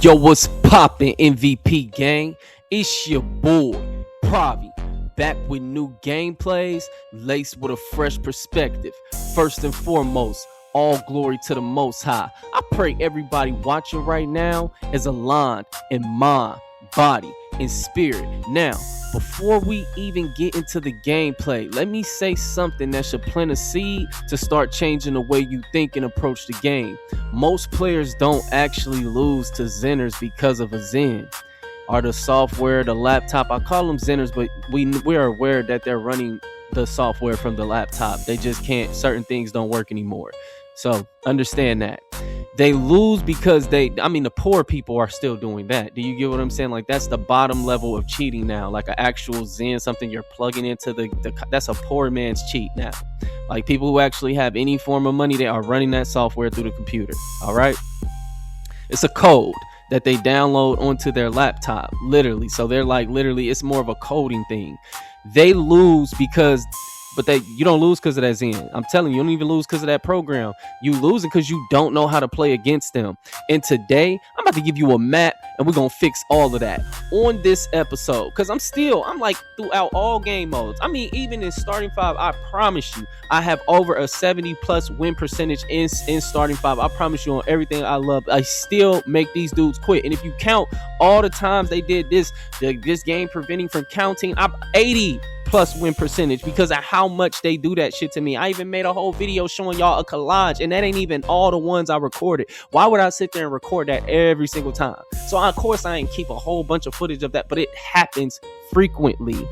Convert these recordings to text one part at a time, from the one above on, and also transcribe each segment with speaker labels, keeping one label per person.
Speaker 1: Yo, what's poppin', MVP gang? It's your boy, Pravi, back with new gameplays, laced with a fresh perspective. First and foremost, all glory to the Most High. I pray everybody watching right now is aligned in mind, body, and spirit. Now, before we even get into the gameplay, let me say something that should plant a seed to start changing the way you think and approach the game. Most players don't actually lose to Zenners because of a Zen or the software, the laptop. I call them Zenners, but we are aware that they're running the software from the laptop. They just can't, certain things don't work anymore. So understand that. They lose because the poor people are still doing that. Do you get what I'm saying? Like, that's the bottom level of cheating now. Like an actual Zen, something you're plugging into that's a poor man's cheat now. Like, people who actually have any form of money, they are running that software through the computer. All right. It's a code that they download onto their laptop, literally. So they're like, literally, it's more of a coding thing. They lose because you don't lose because of that Zen. I'm telling you, you don't even lose because of that program. You lose it because you don't know how to play against them. And today, I'm about to give you a map, and we're going to fix all of that on this episode. Because I'm like throughout all game modes. I mean, even in starting five, I promise you, I have over a 70+ win percentage in starting five. I promise you, on everything I love, I still make these dudes quit. And if you count all the times they did this game preventing from counting, I'm 80+ win percentage because of how much they do that shit to me. I even made a whole video showing y'all a collage, and that ain't even all the ones I recorded. Why would I sit there and record that every single time? So of course I ain't keep a whole bunch of footage of that, but it happens frequently.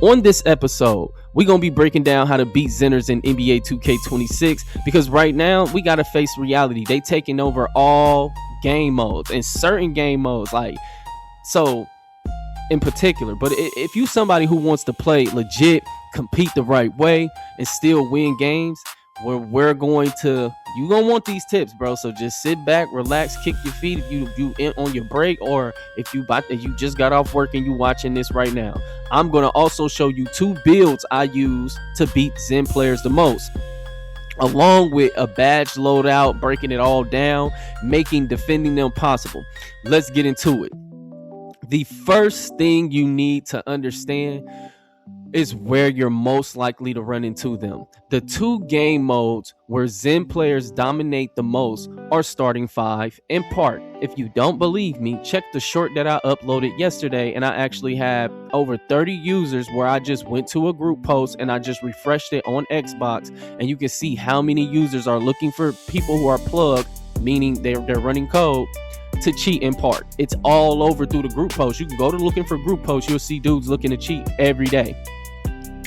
Speaker 1: On this episode, we're going to be breaking down how to beat Zenners in NBA 2K26, because right now we got to face reality. They taking over all game modes and certain game modes, like, so in particular. But if you somebody who wants to play legit, compete the right way, and still win games, you're gonna want these tips, bro. So just sit back, relax, kick your feet if you in on your break, or if you just got off work and you watching this right now. I'm gonna also show you 2 builds I use to beat Zen players the most, along with a badge loadout, breaking it all down, making defending them possible. Let's get into it. The first thing you need to understand is where you're most likely to run into them. The 2 game modes where Zen players dominate the most are starting 5 and park. If you don't believe me, check the short that I uploaded yesterday, and I actually have over 30 users where I just went to a group post and I just refreshed it on Xbox, and you can see how many users are looking for people who are plugged, meaning they're running code, to cheat in park. It's all over through the group post. You can go to looking for group posts, you'll see dudes looking to cheat every day.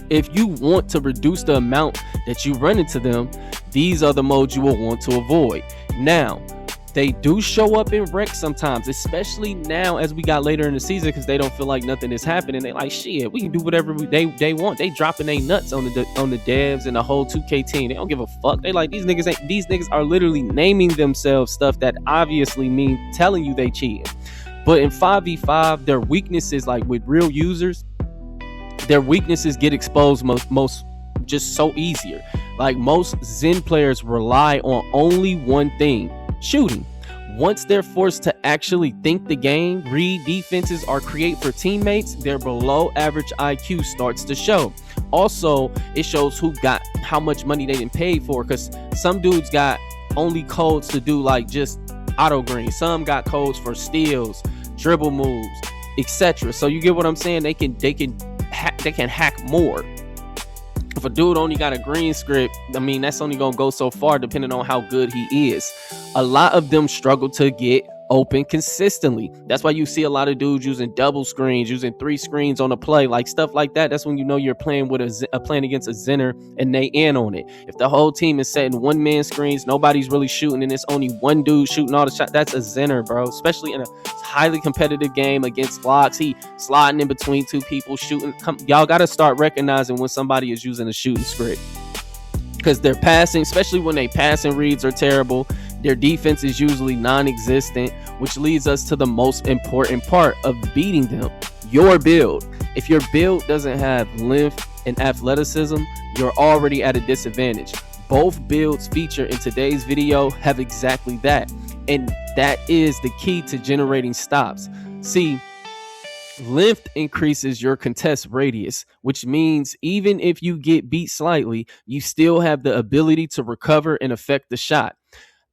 Speaker 1: If you want to reduce the amount that you run into them, these are the modes you will want to avoid. Now, they do show up in rec sometimes, especially now as we got later in the season, because they don't feel like nothing is happening. They like, shit, we can do whatever they want. They dropping they nuts on the devs and the whole 2K team. They don't give a fuck. They like, these niggas are literally naming themselves stuff that obviously mean telling you they cheating. But in 5v5, their weaknesses, like with real users, their weaknesses get exposed most just so easier. Like, most Zen players rely on only one thing: shooting. Once they're forced to actually think the game, read defenses, or create for teammates, their below average IQ starts to show. Also, it shows how much money they didn't pay for, because some dudes got only codes to do like just auto green. Some got codes for steals, dribble moves, etc. So you get what I'm saying? They can hack more. If a dude only got a green script, I mean, that's only gonna go so far depending on how good he is. A lot of them struggle to get open consistently. That's why you see a lot of dudes using double screens, using 3 screens on a play, like stuff like that. That's when you know you're playing with playing against a Zenner and they in on it. If the whole team is setting 1-man screens, nobody's really shooting, and it's only one dude shooting all the shots, that's a Zenner, bro. Especially in a highly competitive game against blocks, he sliding in between 2 people shooting. Y'all got to start recognizing when somebody is using a shooting script, because their passing, especially when they passing reads, are terrible. Their defense is usually non-existent, which leads us to the most important part of beating them: your build. If your build doesn't have length and athleticism, you're already at a disadvantage. Both builds featured in today's video have exactly that. And That is the key to generating stops. See, length increases your contest radius, which means even if you get beat slightly, you still have the ability to recover and affect the shot.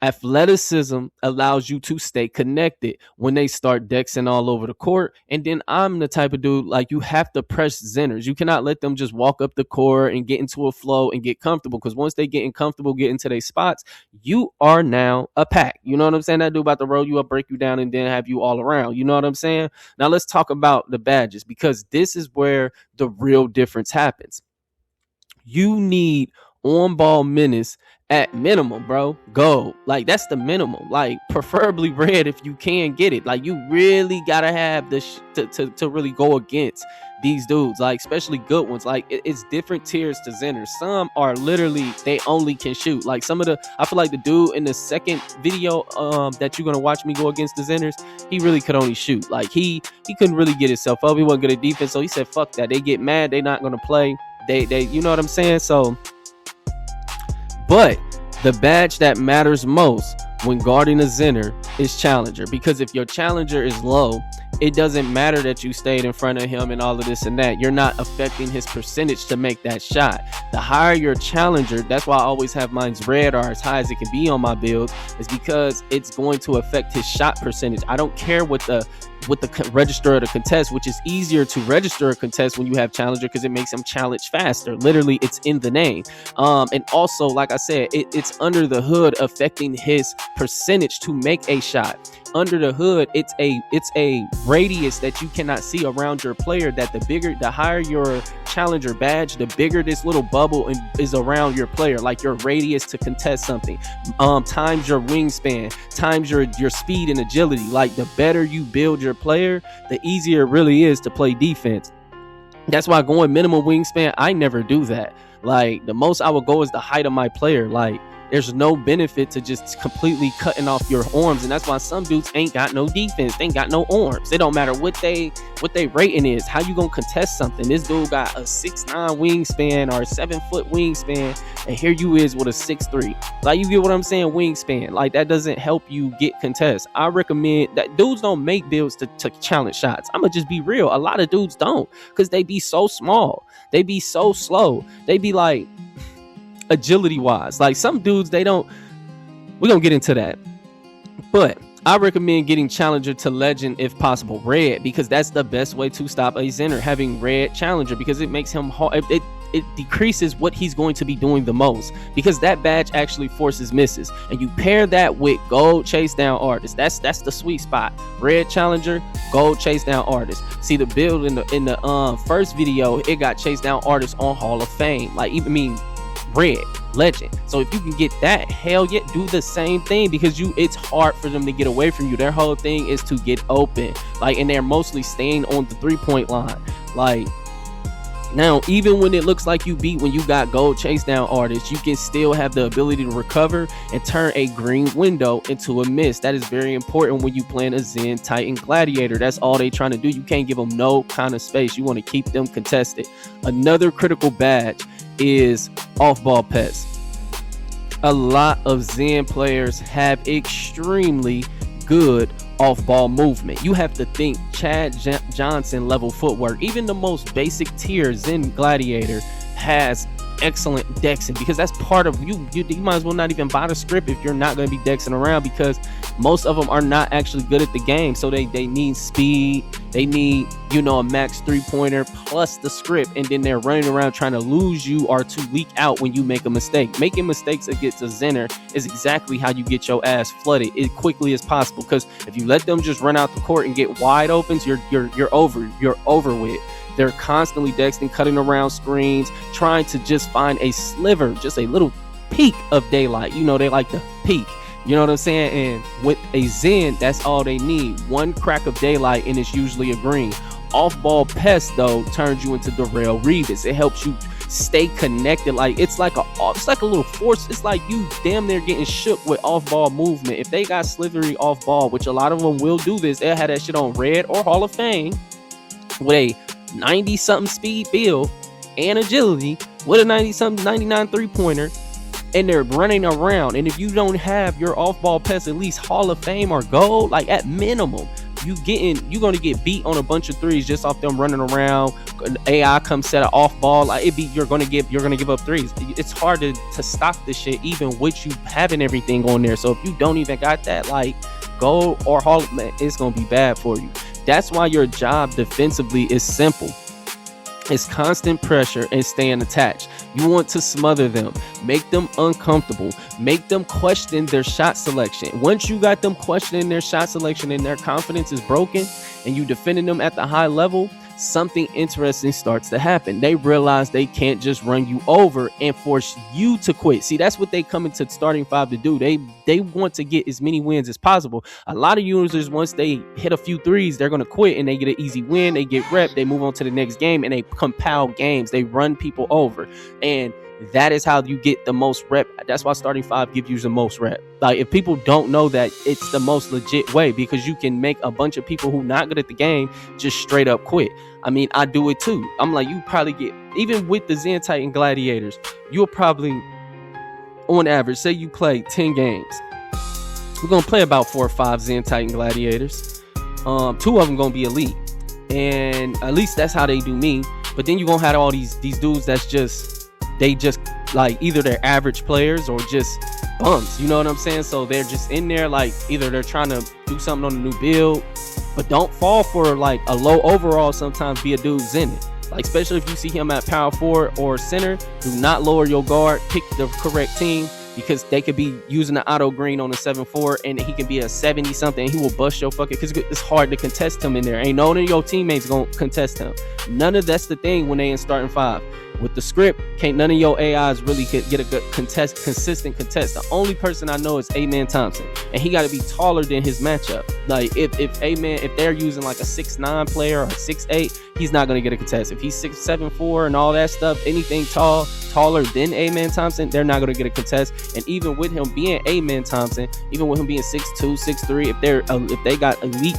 Speaker 1: Athleticism allows you to stay connected when they start dexing all over the court. And then I'm the type of dude, like, you have to press Zenners. You cannot let them just walk up the court and get into a flow and get comfortable, because once they get comfortable, get into their spots, you are now a pack. You know what I'm saying? That dude about to roll you up, break you down, and then have you all around. You know what I'm saying? Now let's talk about the badges, because this is where the real difference happens. You need on ball menace at minimum, bro. Gold. Like, that's the minimum. Like, preferably red if you can get it. Like, you really gotta have this to really go against these dudes, like, especially good ones. Like, it's different tiers to Zenners. Some are literally, they only can shoot. Like, some of the, I feel like the dude in the second video that you're gonna watch me go against the Zenners, he really could only shoot. Like, he couldn't really get himself up. He wasn't good at defense, so he said, fuck that. They get mad, they not gonna play. They you know what I'm saying? So, but the badge that matters most when guarding a Zenner is Challenger, because if your Challenger is low, it doesn't matter that you stayed in front of him and all of this and that. You're not affecting his percentage to make that shot. The higher your Challenger, that's why I always have mine's red or as high as it can be on my build, is because it's going to affect his shot percentage. I don't care what the register of the contest, which is easier to register a contest when you have Challenger, because it makes him challenge faster. Literally, it's in the name. And also, like I said, it's under the hood affecting his percentage to make a shot. Under the hood, it's a radius that you cannot see around your player, that the higher your Challenger badge, the bigger this little bubble is around your player, like your radius to contest something, times your wingspan, times your speed and agility. Like, the better you build your player, the easier it really is to play defense. That's why going minimum wingspan, I never do that. Like, the most I would go is the height of my player. Like, there's no benefit to just completely cutting off your arms, and that's why some dudes ain't got no defense. They ain't got no arms. It don't matter what they rating is. How you gonna contest something? This dude got a 6'9" wingspan or a 7-foot wingspan, and here you is with a 6'3". Like, you get what I'm saying? Wingspan. Like, that doesn't help you get contests. I recommend that dudes don't make builds to challenge shots. I'm gonna just be real. A lot of dudes don't, because they be so small. They be so slow. They be like, agility wise, like, some dudes, they don't. We're gonna get into that, but I recommend getting Challenger to Legend if possible, red, because that's the best way to stop a Zenner, having red Challenger, because it makes him hard. It decreases what he's going to be doing the most, because that badge actually forces misses, and you pair that with gold chase down artist. That's the sweet spot. Red Challenger, gold chase down artist. See, the build in the first video, it got chase down artist on Hall of Fame. Like, even red legend. So if you can get that, hell yeah, do the same thing, because it's hard for them to get away from you. Their whole thing is to get open, like, and they're mostly staying on the 3-point line. Like, now, even when it looks like you beat, when you got gold chase down artists, you can still have the ability to recover and turn a green window into a miss. That is very important when you playing a Zen Titan Gladiator. That's all they trying to do. You can't give them no kind of space. You want to keep them contested. Another critical badge is off-ball pets. A lot of Zen players have extremely good off-ball movement. You have to think Chad Johnson level footwork. Even the most basic tier Zen Gladiator has excellent dexing, because that's part of you might as well not even buy the script if you're not going to be dexing around, because most of them are not actually good at the game. So they need speed, they need, a max 3-pointer plus the script, and then they're running around trying to lose you or to leak out when you make a mistake. Making mistakes against a Zenner is exactly how you get your ass flooded as quickly as possible, because if you let them just run out the court and get wide opens, you're over with. They're constantly dexting, cutting around screens, trying to just find a sliver, just a little peak of daylight. They like to peak. You know what I'm saying? And with a Zen, that's all they need. One crack of daylight, and it's usually a green. Off-ball pest, though, turns you into Darrell Revis. It helps you stay connected. Like, it's like a little force. It's like you damn near getting shook with off-ball movement. If they got slithery off-ball, which a lot of them will do this, they'll have that shit on red or Hall of Fame with a 90-something speed build and agility with a 90-something 99 3-pointer, and they're running around. And if you don't have your off-ball pass at least Hall of Fame or gold, like at minimum, you're gonna get beat on a bunch of threes just off them running around. AI comes set an off ball, like you're gonna give up threes. It's hard to stop this shit even with you having everything on there. So if you don't even got that, like, gold or Hall, man, it's gonna be bad for you. That's why your job defensively is simple. It's constant pressure and staying attached. You want to smother them, make them uncomfortable, make them question their shot selection. Once you got them questioning their shot selection and their confidence is broken and you defending them at the high level, something interesting starts to happen. They realize they can't just run you over and force you to quit. See, that's what they come into starting five to do. They want to get as many wins as possible. A lot of users, once they hit a few threes, they're going to quit and they get an easy win. They get rep, they move on to the next game, and they compile games. They run people over. And that is how you get the most rep. That's why starting five gives you the most rep. Like, if people don't know that, it's the most legit way, because you can make a bunch of people who not good at the game just straight up quit. I mean, I do it too. I'm like, you probably get, even with the Zen Titan Gladiators, you'll probably, on average, say you play 10 games. We're going to play about 4 or 5 Zen Titan Gladiators. 2 of them going to be elite. And at least that's how they do me. But then you're going to have all these dudes that's just, they just like, either they're average players or just bums, you know what I'm saying? So they're just in there, like, either they're trying to do something on a new build, but don't fall for like a low overall. Sometimes be a dude's in it, like, especially if you see him at power forward or center. Do not lower your guard, pick the correct team, because they could be using the auto green on the 7-4 and he can be a 70 something. He will bust your fucking, because it's hard to contest him in there. Ain't none of your teammates gonna contest him. None of that's the thing when they in starting five. With the script, can't none of your AIs really get a good consistent contest. The only person I know is A-Man Thompson, and he got to be taller than his matchup. Like, if A-Man, if they're using like a 6'9" player or a 6'8", he's not gonna get a contest. If he's 6'7", and all that stuff, anything taller than A-Man Thompson, they're not gonna get a contest. And even with him being A-Man Thompson, even with him being 6'2", 6'3", if they got elite,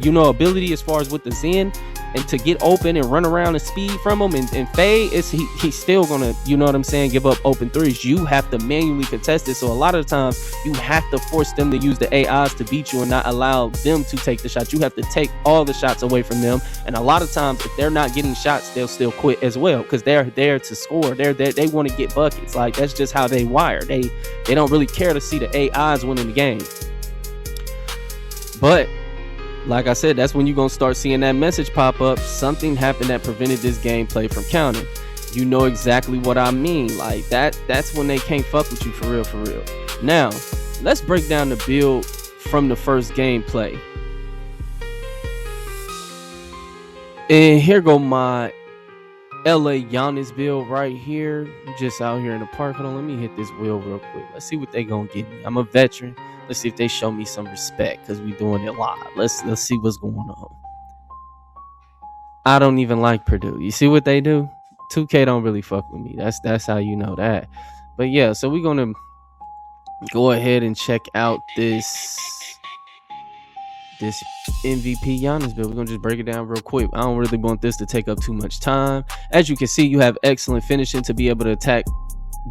Speaker 1: ability as far as with the Zen, and to get open and run around and speed from him and fade, he's still gonna, give up open threes. You have to manually contest it. So a lot of the times you have to force them to use the AIs to beat you and not allow them to take the shot. You have to take all the shots away from them. And a lot of times, if they're not getting shots, they'll still quit as well, because they're there to score. They want to get buckets. Like, that's just how they wire. They don't really care to see the AIs winning the game. But like I said, that's when you're going to start seeing that message pop up. Something happened that prevented this gameplay from counting. You know exactly what I mean. Like, that's when they can't fuck with you for real. Now, let's break down the build from the first gameplay. And here go my LA Giannis build right here. I'm just out here in the park. Hold on, let me hit this wheel real quick. Let's see what they going to give me. I'm a veteran. Let's see if they show me some respect, because we doing it live. Let's see what's going on. I don't even like Purdue. You see what they do? 2K don't really fuck with me. That's how you know that. But yeah, so we're gonna go ahead and check out this MVP Giannis build. We're gonna just break it down real quick. I don't really want this to take up too much time. As you can see, you have excellent finishing to be able to attack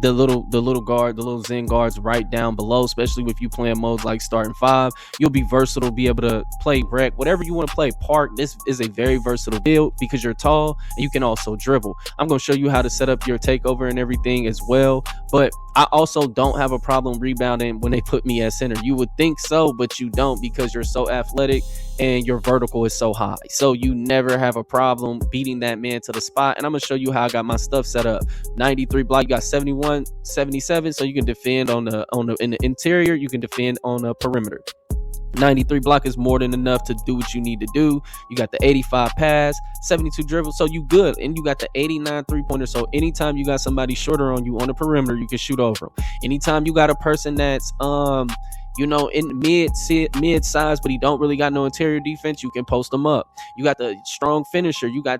Speaker 1: the little Zen guards right down below, especially if you playing modes like starting five. You'll be versatile, be able to play rec, whatever you want to play. Park, this is a very versatile build because you're tall and you can also dribble. I'm going to show you how to set up your takeover and everything as well, but I also don't have a problem rebounding when they put me at center. You would think so, but you don't, because you're so athletic and your vertical is so high. So you never have a problem beating that man to the spot. And I'm going to show you how I got my stuff set up. 93 block, you got 71, 77. So you can defend in the interior, you can defend on the perimeter. 93 block is more than enough to do what you need to do. You got the 85 pass, 72 dribble, so you good. And you got the 89 3-pointer. So anytime you got somebody shorter on you on the perimeter, you can shoot over them. Anytime you got a person that's in mid size, but he don't really got no interior defense, you can post them up. You got the strong finisher. You got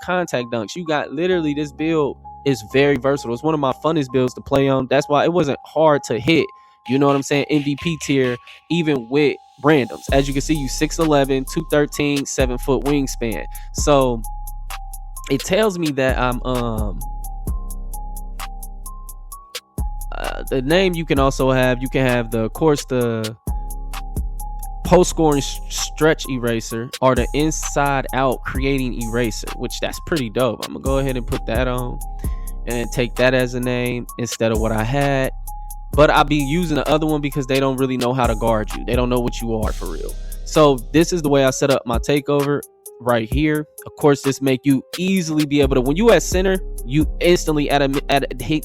Speaker 1: contact dunks. You got literally, this build is very versatile. It's one of my funnest builds to play on. That's why it wasn't hard to hit. You know what I'm saying? MVP tier, even with randoms. As you can see, you 6'11", 213, 7-foot wingspan. So it tells me that I'm the name you can also have, you can have the, of course, the post scoring stretch eraser or the inside out creating eraser, which that's pretty dope. I'm gonna go ahead and put that on and take that as a name instead of what I had. But I'll be using the other one because they don't really know how to guard you. They don't know what you are for real. So this is the way I set up my takeover right here. Of course, this make you easily be able to, when you at center, you instantly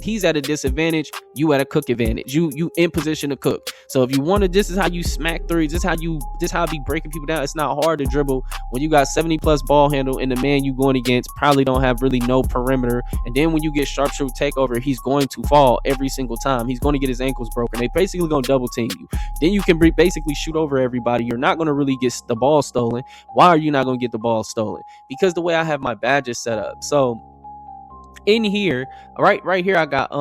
Speaker 1: he's at a disadvantage, you at a cook advantage. You in position to cook. So if you want to, this is how you smack threes. This how I be breaking people down. It's not hard to dribble when you got 70 plus ball handle and the man you going against probably don't have really no perimeter. And then when you get sharpshooter takeover, he's going to fall every single time. He's going to get his ankles broken. They basically gonna double team you. Then you can basically shoot over everybody. You're not going to really get the ball stolen. Why are you not going to get the ball stolen? Because the way I have my badges set up. So in here, right here, I got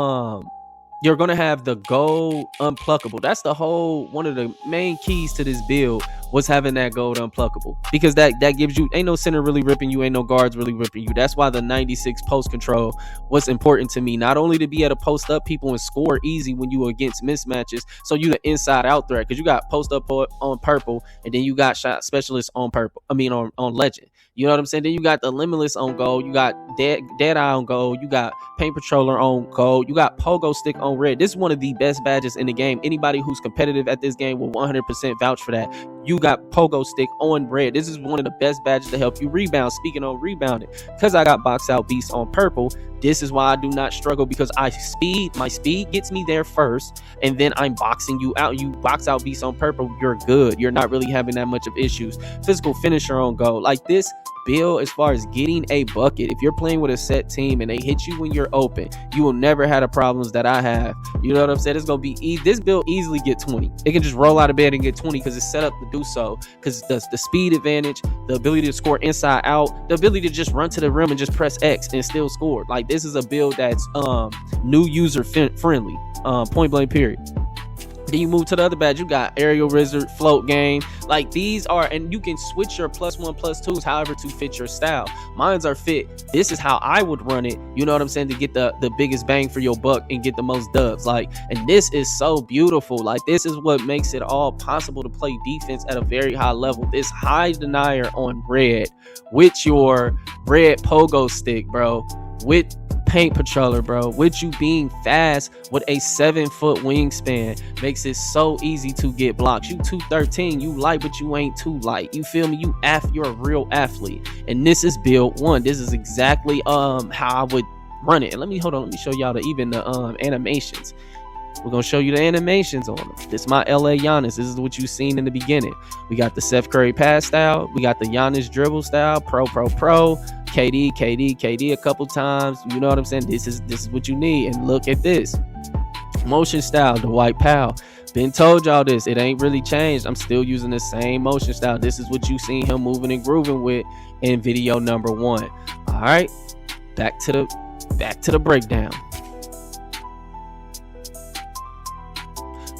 Speaker 1: you're gonna have the gold unpluckable. That's the whole one of the main keys to this build was having that gold unpluckable, because that gives you, ain't no center really ripping you, ain't no guards really ripping you. That's why the 96 post control was important to me, not only to be able to post up people and score easy when you against mismatches, so you the inside out threat, because you got post up on purple and then you got shot specialist on purple, on legend. You know what I'm saying? Then you got the limitless on gold, you got dead eye on gold, you got paint patroller on gold, you got pogo stick on red. This is one of the best badges in the game. Anybody who's competitive at this game will 100% vouch for that. You got pogo stick on red. This is one of the best badges to help you rebound. Speaking of rebounding, because I got box out beast on purple, this is why I do not struggle, because my speed gets me there first, and then I'm boxing you out. You box out beast on purple, you're good. You're not really having that much of issues. Physical finisher on gold. Like this build, as far as getting a bucket, if you're playing with a set team and they hit you when you're open, you will never have the problems that I have. You know what I'm saying? It's gonna be this build easily get 20. It can just roll out of bed and get 20 because it's set up to do so, because the speed advantage, the ability to score inside out, the ability to just run to the rim and just press X and still score. Like this is a build that's new user friendly, point blank period. Then you move to the other badge, you got aerial wizard, float game. Like these are, and you can switch your +1, +2s however to fit your style. Mine's are fit. This is how I would run it. You know what I'm saying? To get the biggest bang for your buck and get the most dubs. Like, and this is so beautiful. Like this is what makes it all possible to play defense at a very high level. This high denier on red with your red pogo stick, bro, with paint patroller, bro, with you being fast with a 7-foot wingspan, makes it so easy to get blocks. You 213, you light, but you ain't too light. You feel me? You're a real athlete. And this is build 1. This is exactly how I would run it. And let me show y'all the animations. We're gonna show you the animations on them. This is my LA Giannis. This is what you seen in the beginning. We got the Steph Curry pass style. We got the Giannis dribble style. Pro. KD a couple times. You know what I'm saying? This is what you need. And look at this motion style, the White Powell. Been told y'all this. It ain't really changed. I'm still using the same motion style. This is what you seen him moving and grooving with in video number 1. All right, back to the breakdown.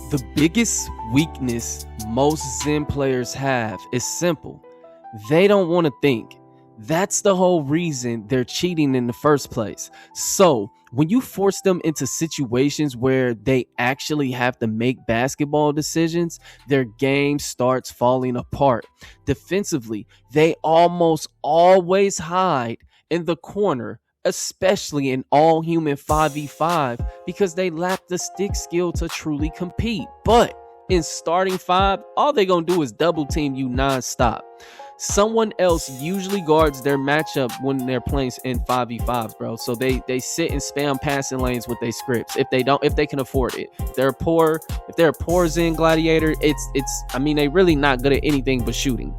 Speaker 1: The biggest weakness most Zen players have is simple. They don't want to think. That's the whole reason they're cheating in the first place. So when you force them into situations where they actually have to make basketball decisions, their game starts falling apart. Defensively, they almost always hide in the corner, especially in all human 5v5, because they lack the stick skill to truly compete. But in starting 5, all they gonna do is double team you nonstop. Someone else usually guards their matchup when they're playing in 5v5s, bro. So they sit and spam passing lanes with their scripts if they can afford it. If they're a poor Zen gladiator, they really not good at anything but shooting.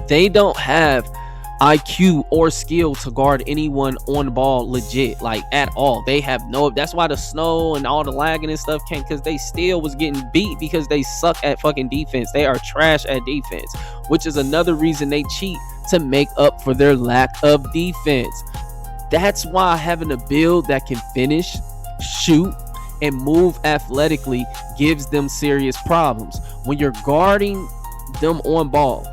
Speaker 1: They don't have IQ or skill to guard anyone on ball legit, like at all. They have that's why the snow and all the lagging and stuff came, because they still was getting beat because they suck at fucking defense. They are trash at defense, which is another reason they cheat, to make up for their lack of defense. That's why having a build that can finish, shoot, and move athletically gives them serious problems. When you're guarding them on ball,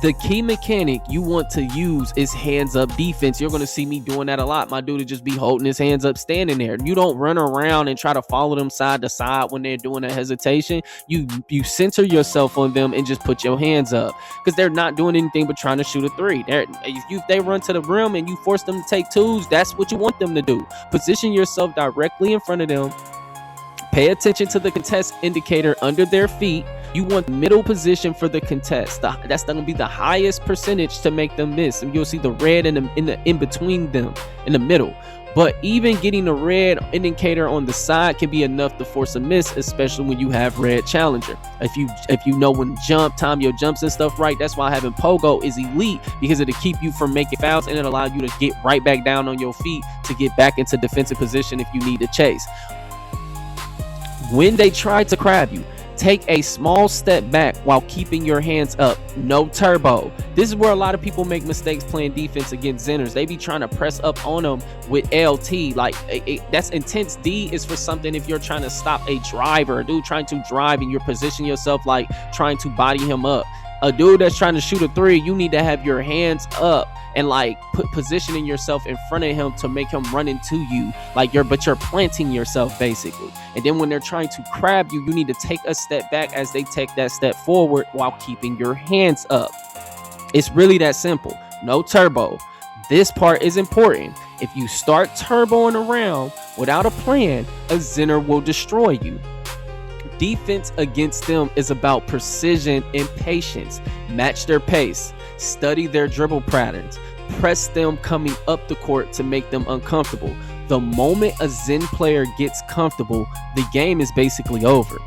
Speaker 1: The key mechanic you want to use is hands up defense. You're going to see me doing that a lot. My dude to just be holding his hands up, standing there. You don't run around and try to follow them side to side when they're doing a hesitation. You center yourself on them and just put your hands up, because they're not doing anything but trying to shoot a three. If they run to the rim and you force them to take twos, that's what you want them to do. Position yourself directly in front of them. Pay attention to the contest indicator under their feet. You want middle position for the contest. That's going to be the highest percentage to make them miss. And you'll see the red in between them in the middle. But even getting the red indicator on the side can be enough to force a miss, especially when you have red challenger. If you know when to time your jumps and stuff right, that's why having pogo is elite, because it'll keep you from making fouls and it'll allow you to get right back down on your feet to get back into defensive position if you need to chase. When they try to crab you, take a small step back while keeping your hands up. No turbo. This is where a lot of people make mistakes playing defense against centers. They be trying to press up on them with LT. Like, that's intense. D is for something if you're trying to stop a driver, a dude trying to drive and you're positioning yourself like trying to body him up. A dude that's trying to shoot a three, you need to have your hands up and like positioning yourself in front of him to make him run into you, like you're planting yourself basically. And then when they're trying to crab you, you need to take a step back as they take that step forward while keeping your hands up. It's really that simple. No turbo. This part is important. If you start turboing around without a plan, a center will destroy you. Defense against them is about precision and patience. Match their pace. Study their dribble patterns. Press them coming up the court to make them uncomfortable. The moment a Zen player gets comfortable, the game is basically over.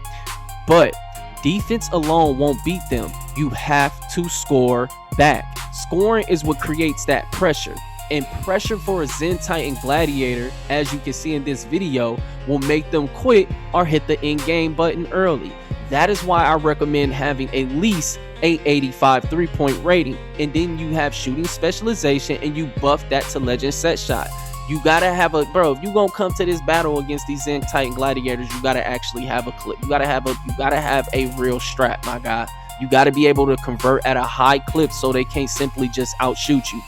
Speaker 1: But defense alone won't beat them. You have to score back. Scoring is what creates that pressure. And pressure for a Zen Titan Gladiator, as you can see in this video, will make them quit or hit the in-game button early. That is why I recommend having at least 885 3-point rating, and then you have shooting specialization and you buff that to legend set shot. You gotta have if you gonna come to this battle against these Zen Titan Gladiators, you gotta actually have a clip. You gotta have a real strap, my guy. You gotta be able to convert at a high clip so they can't simply just outshoot you.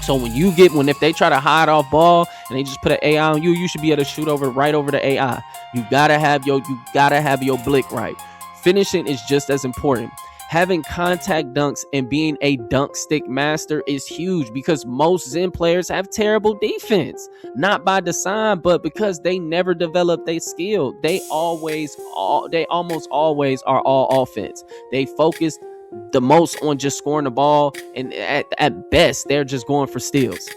Speaker 1: So if they try to hide off ball and they just put an AI on you, you should be able to shoot right over the AI. You gotta have your blick right. Finishing is just as important. Having contact dunks and being a dunk stick master is huge, because most Zen players have terrible defense. Not by design, but because they never develop their skill. They almost always are all offense. They focus the most on just scoring the ball, and at best they're just going for steals.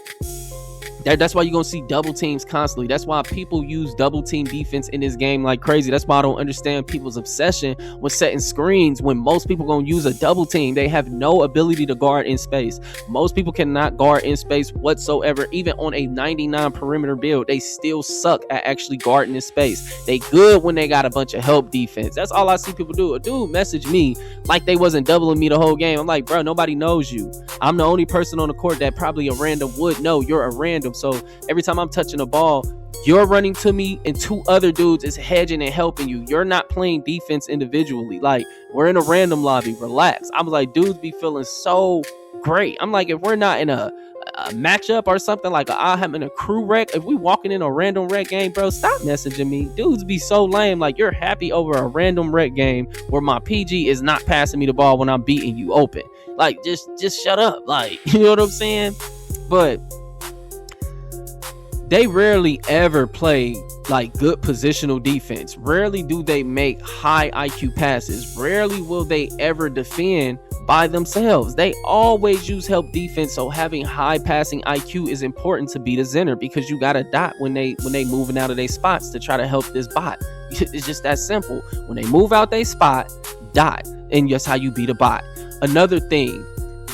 Speaker 1: That's why you're gonna see double teams constantly. That's why people use double team defense in this game like crazy. That's why I don't understand people's obsession with setting screens when most people gonna use a double team. They have no ability to guard in space. Most people cannot guard in space whatsoever. Even on a 99 perimeter build, they still suck at actually guarding in space. They good when they got a bunch of help defense. That's all I see people do. A dude messaged me like they wasn't doubling me the whole game. I'm like, bro, nobody knows you. I'm the only person on the court that probably a random would know you're a random. So every time I'm touching a ball, you're running to me and two other dudes is hedging and helping you. You're not playing defense individually. Like, we're in a random lobby. Relax. I'm like, dudes be feeling so great. I'm like, if we're not in a matchup or something, like I'm in a crew wreck, if we walking in a random wreck game, bro, stop messaging me. Dudes be so lame. Like, you're happy over a random wreck game where my PG is not passing me the ball when I'm beating you open. Like, just shut up. Like, you know what I'm saying? But they rarely ever play like good positional defense. Rarely do they make high IQ passes. Rarely will they ever defend by themselves. They always use help defense. So having high passing IQ is important to beat a center, because you got to dot when they moving out of their spots to try to help this bot. It's just that simple. When they move out their spot, dot, and that's how you beat a bot. Another thing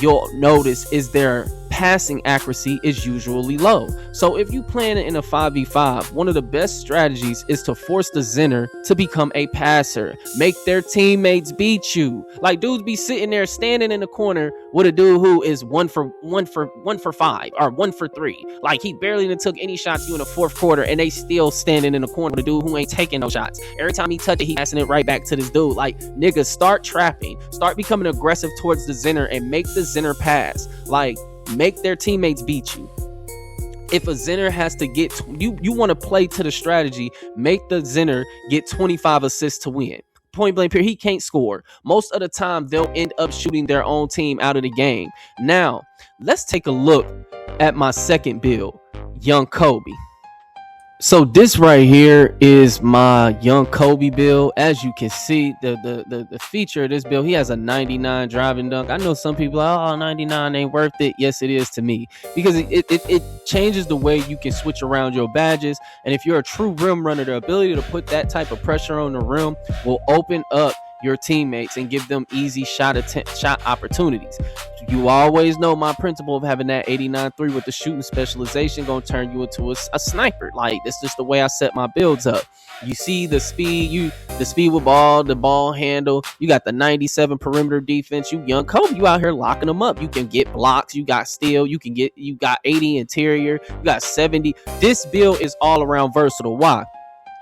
Speaker 1: you'll notice is their passing accuracy is usually low. So if you plan it in a 5v5, one of the best strategies is to force the Zenner to become a passer. Make their teammates beat you. Like, dudes be sitting there standing in the corner with a dude who is one for 5 or 1 for 3. Like, he barely even took any shots you in the fourth quarter, and they still standing in the corner with a dude who ain't taking no shots. Every time he touch it, he passing it right back to this dude. Like, niggas, start trapping, start becoming aggressive towards the Zenner, and make the Zenner pass. Like, make their teammates beat you. If a Zenner has to get you want to play to the strategy, make the Zenner get 25 assists to win. Point blank period. He can't score. Most of the time, they'll end up shooting their own team out of the game. Now, let's take a look at my second build, Young Kobe. So this right here is my Young Kobe build. As you can see, the feature of this build, he has a 99 driving dunk. I know some people are, 99 ain't worth it. Yes, it is to me, because it changes the way you can switch around your badges. And if you're a true rim runner, the ability to put that type of pressure on the rim will open up your teammates and give them easy shot opportunities. You always know my principle of having that 89-3 with the shooting specialization gonna turn you into a sniper. Like, that's just the way I set my builds up. You see the speed, the speed with ball, the ball handle. You got the 97 perimeter defense. You Young Kobe, you out here locking them up. You can get blocks. You got steal. You got 80 interior. You got 70. This build is all around versatile. Why?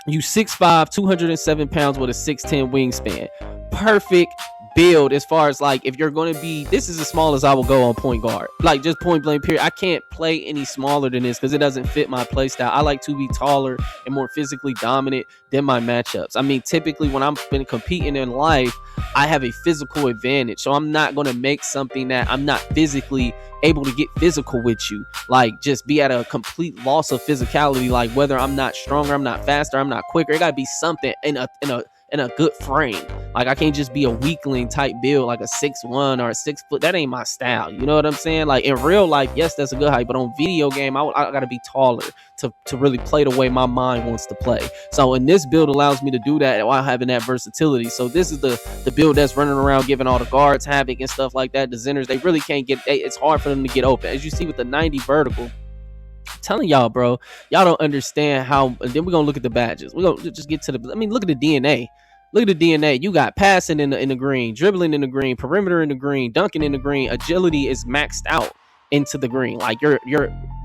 Speaker 1: You 6'5", 207 pounds with a 6'10 wingspan. Perfect build as far as, like, if you're going to be, this is as small as I will go on point guard. Like, just point blank period. I can't play any smaller than this because it doesn't fit my play style. I like to be taller and more physically dominant than my matchups. I mean, typically when I'm been competing in life, I have a physical advantage. So I'm not going to make something that I'm not physically able to get physical with you. Like, just be at a complete loss of physicality. Like, whether I'm not stronger, I'm not faster, I'm not quicker. It got to be something in a good frame. Like, I can't just be a weakling type build, like a 6'1" or a 6 foot. That ain't my style. You know what I'm saying? Like, in real life, yes, that's a good height, but on video game, I gotta be taller to really play the way my mind wants to play. So, and this build allows me to do that while having that versatility. So this is the build that's running around giving all the guards havoc and stuff like that. The Zenners, they really can't get, it's hard for them to get open. As you see with the 90 vertical, I'm telling y'all, bro, y'all don't understand how. And then we're gonna look at the badges. We're gonna just get to the, I mean, look at the DNA. Look at the DNA. You got passing in the green, dribbling in the green, perimeter in the green, dunking in the green. Agility is maxed out into the green. Like, you're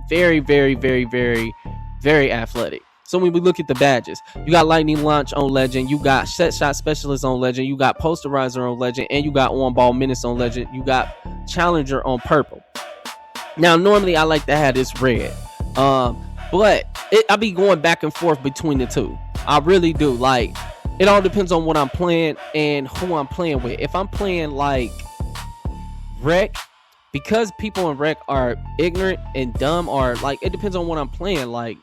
Speaker 1: very, very, very, very, very athletic. So when we look at the badges, you got lightning launch on legend, you got set shot specialist on legend, you got posterizer on legend, and you got on ball menace on legend. You got challenger on purple. Now, normally I like to have this red, but I be going back and forth between the two. I really do. Like, it all depends on what I'm playing and who I'm playing with. If I'm playing like rec, because people in rec are ignorant and dumb, or like, it depends on what I'm playing. Like,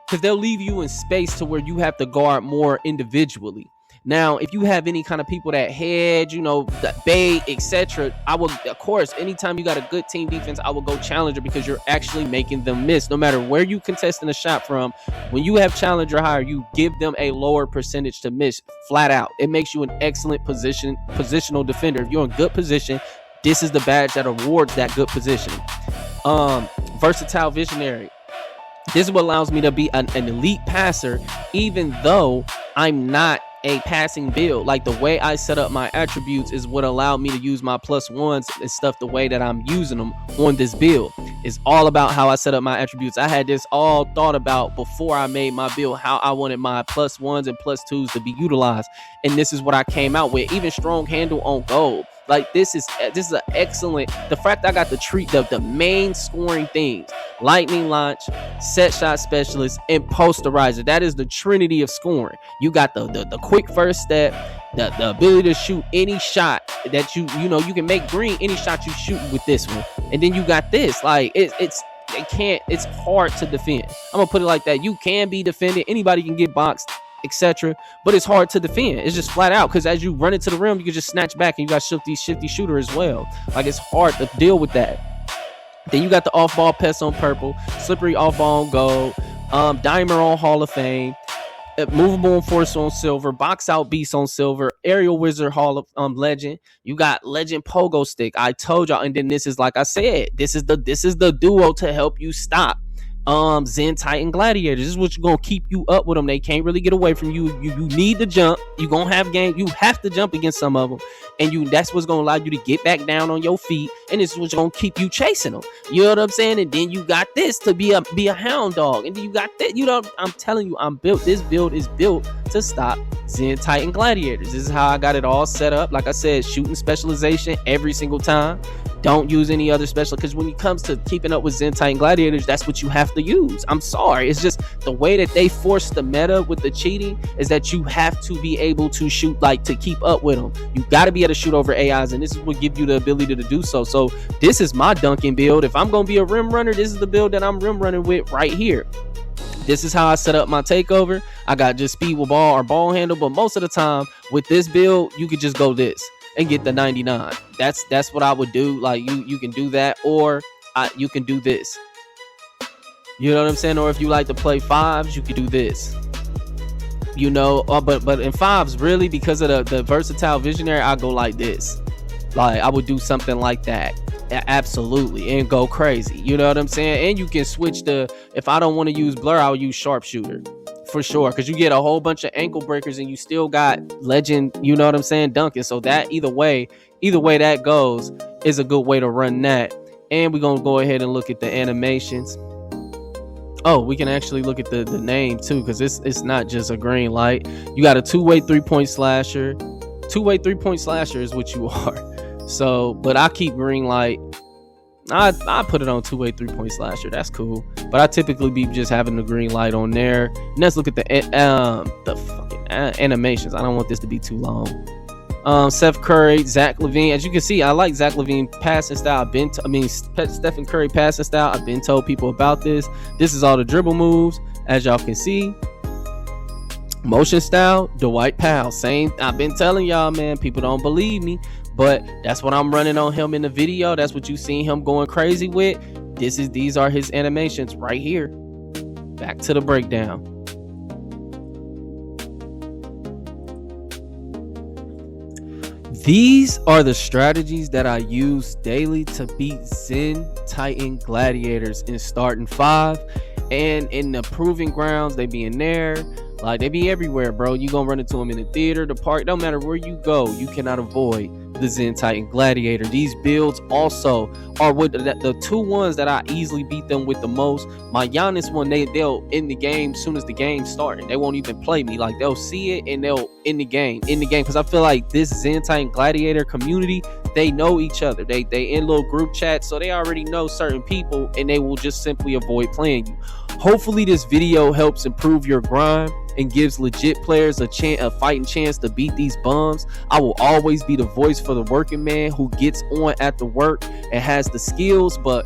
Speaker 1: because they'll leave you in space to where you have to guard more individually. Now, if you have any kind of people that head, you know, that bait, etc., I will, of course, anytime you got a good team defense, I will go challenger, because you're actually making them miss. No matter where you contesting a shot from, when you have challenger higher, you give them a lower percentage to miss, flat out. It makes you an excellent positional defender. If you're in good position, this is the badge that awards that good position. Versatile visionary. This is what allows me to be an elite passer, even though I'm not a passing build. Like, the way I set up my attributes is what allowed me to use my +1s and stuff the way that I'm using them on this build. It's all about how I set up my attributes. I had this all thought about before I made my build, how I wanted my +1s and +2s to be utilized, and this is what I came out with. Even strong handle on gold. Like, this is an excellent, the fact I got to treat the main scoring things, lightning launch, set shot specialist, and posterizer. That is the trinity of scoring. You got the quick first step, the ability to shoot any shot that you know, you can make green any shot you shoot with this one. And then you got this, like, it's hard to defend. I'm gonna put it like that. You can be defended, anybody can get boxed, etc., but it's hard to defend. It's just flat out, because as you run into the rim, you can just snatch back, and you got shifty shooter as well. Like, it's hard to deal with that. Then you got the off-ball pest on purple, slippery off-ball on gold, dimer on Hall of Fame, Movable Enforcer on silver, Box Out Beast on silver, Aerial Wizard Hall of Legend. You got Legend Pogo Stick. I told y'all, and then this is like I said, this is the duo to help you stop Zen Titan Gladiators. This is what you're gonna keep you up with them. They can't really get away from you. You need to jump. You gonna have game. You have to jump against some of them, and that's what's gonna allow you to get back down on your feet. And this is what's gonna keep you chasing them. You know what I'm saying? And then you got this to be a hound dog, and then you got that. You know, I'm telling you, this build is built to stop Zen Titan Gladiators. This is how I got it all set up. Like I said, shooting specialization every single time. Don't use any other special, because when it comes to keeping up with Zen Titan Gladiators, that's what you have to use. I'm sorry. It's just the way that they force the meta with the cheating is that you have to be able to shoot, like, to keep up with them. You got to be able to shoot over AIs, and this is what give you the ability to do so. So this is my dunking build. If I'm going to be a rim runner, this is the build that I'm rim running with right here. This is how I set up my takeover. I got just speed with ball or ball handle, but most of the time with this build, you could just go this and get the 99. That's what I would do. Like, you can do that, or you can do this. You know what I'm saying? Or if you like to play fives, you can do this. You know, but in fives, really, because of the versatile visionary, I go like this. Like, I would do something like that. Absolutely, and go crazy. You know what I'm saying? And you can switch if I don't want to use blur, I'll use sharpshooter for sure, because you get a whole bunch of ankle breakers and you still got legend, you know what I'm saying, dunking. So that either way that goes is a good way to run that. And we're gonna go ahead and look at the animations. Oh, we can actually look at the name too, because it's not just a green light. You got a two-way 3-point slasher. Two-way 3-point slasher is what you are. So, but I keep green light. I put it on two-way 3-point slasher. That's cool. But I typically be just having the green light on there. And let's look at the fucking animations. I don't want this to be too long. Seth Curry, Zach LaVine. As you can see, I like Zach LaVine passing style. Stephen Curry passing style. I've been told people about this. This is all the dribble moves, as y'all can see. Motion style, Dwight Powell. Same. I've been telling y'all, man. People don't believe me, but that's what I'm running on him in the video. That's what you seen him going crazy with. These are his animations right here. Back to the breakdown. These are the strategies that I use daily to beat Zen Titan Gladiators in starting 5, and in the proving grounds. They be in there. Like, they be everywhere, bro. You gonna run into them in the theater, the park, no matter where you go, you cannot avoid the Zen Titan Gladiator. These builds also are with the two ones that I easily beat them with the most. My Giannis one, they'll end the game as soon as the game starts. They won't even play me. Like, they'll see it and they'll end the game. Because I feel like this Zen Titan Gladiator community, they know each other. They in little group chats, so they already know certain people, and they will just simply avoid playing you. Hopefully this video helps improve your grind and gives legit players a fighting chance to beat these bums. I will always be the voice for the working man who gets on at the work and has the skills, but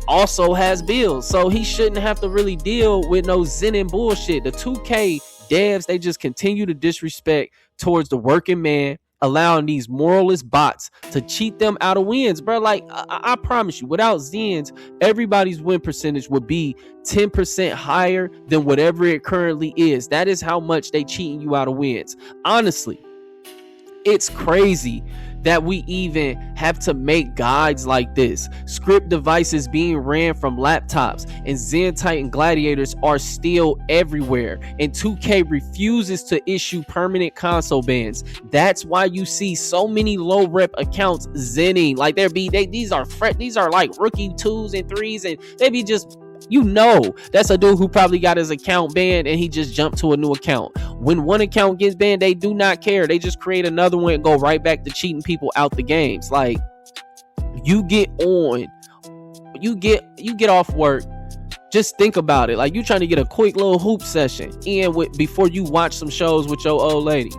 Speaker 1: also has bills. So he shouldn't have to really deal with no Zen and bullshit. The 2K devs, they just continue to disrespect towards the working man, allowing these moralist bots to cheat them out of wins, bro. Like, I promise you, without Zens, everybody's win percentage would be 10% higher than whatever it currently is. That is how much they cheating you out of wins. Honestly, it's crazy that we even have to make guides like this. Script devices being ran from laptops, and Zen Titan Gladiators are still everywhere, and 2K refuses to issue permanent console bans. That's why you see so many low rep accounts zenning. Like, these are like rookie 2s and 3s, and they be just, you know, that's a dude who probably got his account banned and he just jumped to a new account. When one account gets banned, they do not care. They just create another one and go right back to cheating people out the games. Like, you get off work, just think about it. Like, you trying to get a quick little hoop session in before you watch some shows with your old lady.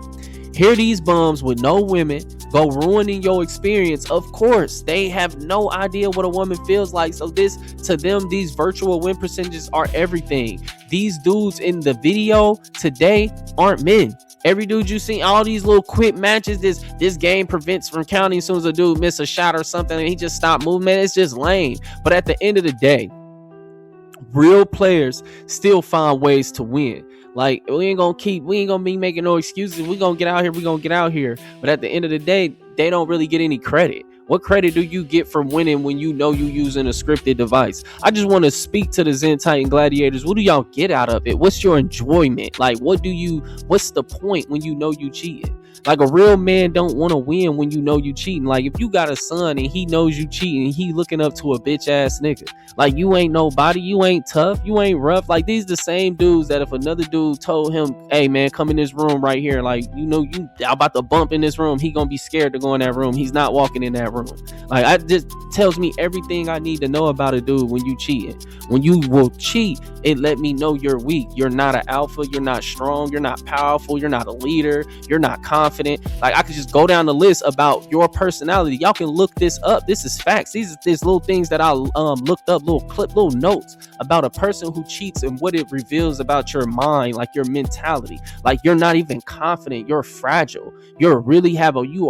Speaker 1: Here these bums with no women go ruining your experience. Of course, they have no idea what a woman feels like. So to them, these virtual win percentages are everything. These dudes in the video today aren't men. Every dude you see, all these little quick matches, this game prevents from counting as soon as a dude miss a shot or something and he just stopped moving. Man, it's just lame. But at the end of the day, Real players still find ways to win. Like, we ain't gonna be making no excuses. We gonna get out here. But at the end of the day, they don't really get any credit. What credit do you get from winning when you know you using a scripted device? I just want to speak to the Zen Titan Gladiators. What do y'all get out of it? What's your enjoyment? Like, what's the point when you know you cheating? Like, a real man don't want to win when you know you cheating. Like, if you got a son and he knows you cheating, he looking up to a bitch ass nigga. Like, you ain't nobody, you ain't tough, you ain't rough. Like, these the same dudes that if another dude told him, hey man, come in this room right here, like, you about to bump in this room, he gonna be scared to go in that room. He's not walking in that room. Like, I just tells me everything I need to know about a dude when you cheating. When you will cheat, it let me know you're weak. You're not an alpha, you're not strong, you're not powerful, you're not a leader, you're not confident. Like, I could just go down the list about your personality. Y'all can look this up. This is facts. These little things that I looked up, little notes about a person who cheats and what it reveals about your mind, like your mentality. Like, you're not even confident, you're fragile. You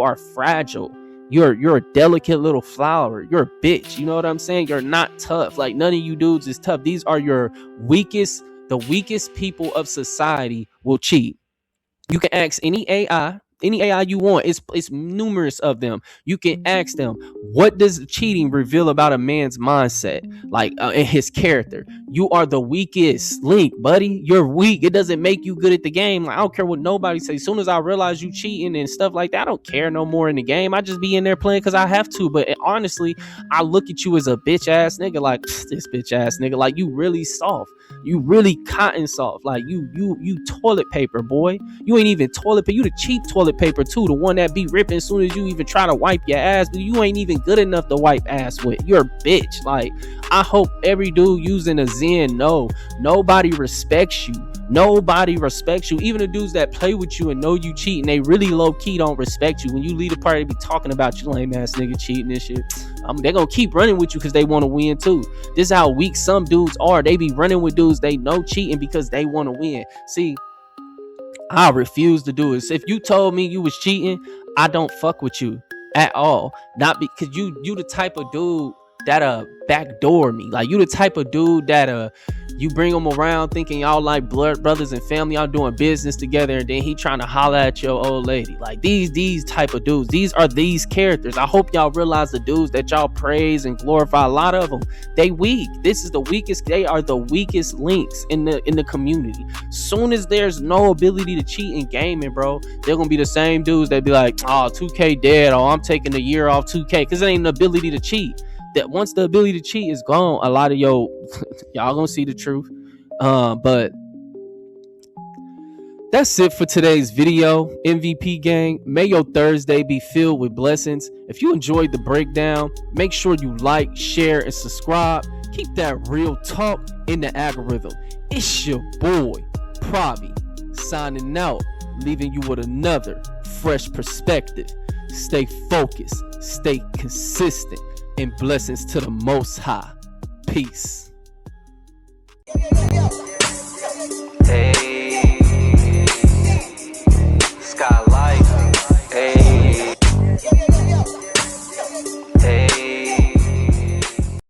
Speaker 1: are fragile. You're a delicate little flower. You're a bitch. You know what I'm saying? You're not tough. Like, none of you dudes is tough. These are the weakest people of society will cheat. You can ask any AI you want. It's numerous of them. You can ask them, what does cheating reveal about a man's mindset, like and his character? You are the weakest link, buddy. You're weak. It doesn't make you good at the game. Like, I don't care what nobody says. As soon as I realize you cheating and stuff like that, I don't care no more in the game. I just be in there playing because I have to. But honestly, I look at you as a bitch ass nigga. Like, this bitch ass nigga. Like, you really soft. You really cotton soft. Like, you toilet paper, boy. You ain't even toilet paper. You the cheap toilet paper too, the one that be ripping as soon as you even try to wipe your ass, but you ain't even good enough to wipe ass with. You're a bitch. Like, I hope every dude using a Zen know nobody respects you. Nobody respects you. Even the dudes that play with you and know you cheat and they really low key don't respect you. When you leave the party, they be talking about you, lame ass nigga cheating and shit. They're gonna keep running with you because they want to win too. This is how weak some dudes are. They be running with dudes they know cheating because they want to win. See, I refuse to do it. If you told me you was cheating, I don't fuck with you at all. Not because you the type of dude that backdoor me. Like, you the type of dude that you bring him around thinking y'all like brothers and family, y'all doing business together, and then he trying to holler at your old lady. Like, these type of dudes, these are these characters. I hope y'all realize the dudes that y'all praise and glorify, a lot of them, they weak. This is the weakest. They are the weakest links in the community. Soon as there's no ability to cheat in gaming, bro, they're gonna be the same dudes that be like, oh, 2K dead, or I'm taking a year off 2K, because it ain't an ability to cheat. That once the ability to cheat is gone, a lot of y'all gonna see the truth. But that's it for today's video. MVP gang, may your Thursday be filled with blessings. If you enjoyed the breakdown, make sure you like, share, and subscribe. Keep that real talk in the algorithm. It's your boy Pravi signing out, leaving you with another fresh perspective. Stay focused, stay consistent, and blessings to the Most High. Peace.